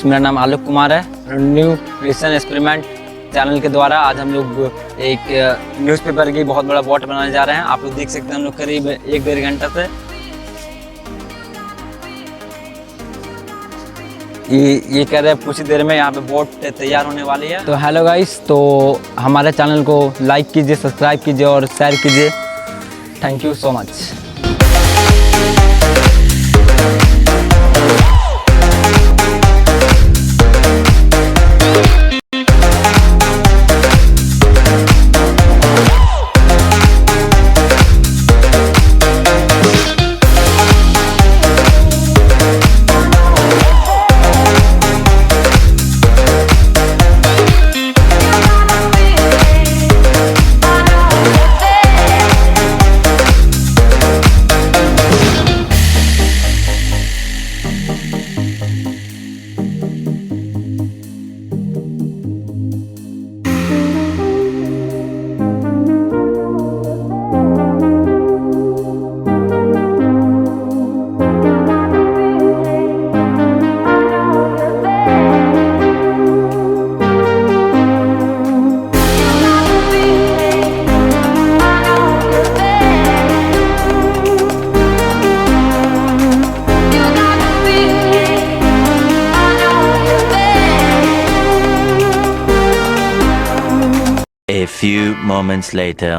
मेरा नाम आलोक कुमार है। न्यू क्रिएशन एक्सपेरिमेंट चैनल के द्वारा आज हम लोग एक न्यूज़पेपर की बहुत बड़ा बोट बनाने जा रहे हैं। आप लोग देख सकते हैं हम लोग करीब 1-1.5 घंटा से ये कह रहे हैं कुछ ही देर में यहाँ पे बोट तैयार होने वाली है। तो हेलो गाइस, तो हमारे चैनल को लाइक कीजिए, सब्सक्राइब कीजिए और शेयर कीजिए। Thank you so much. A few moments later.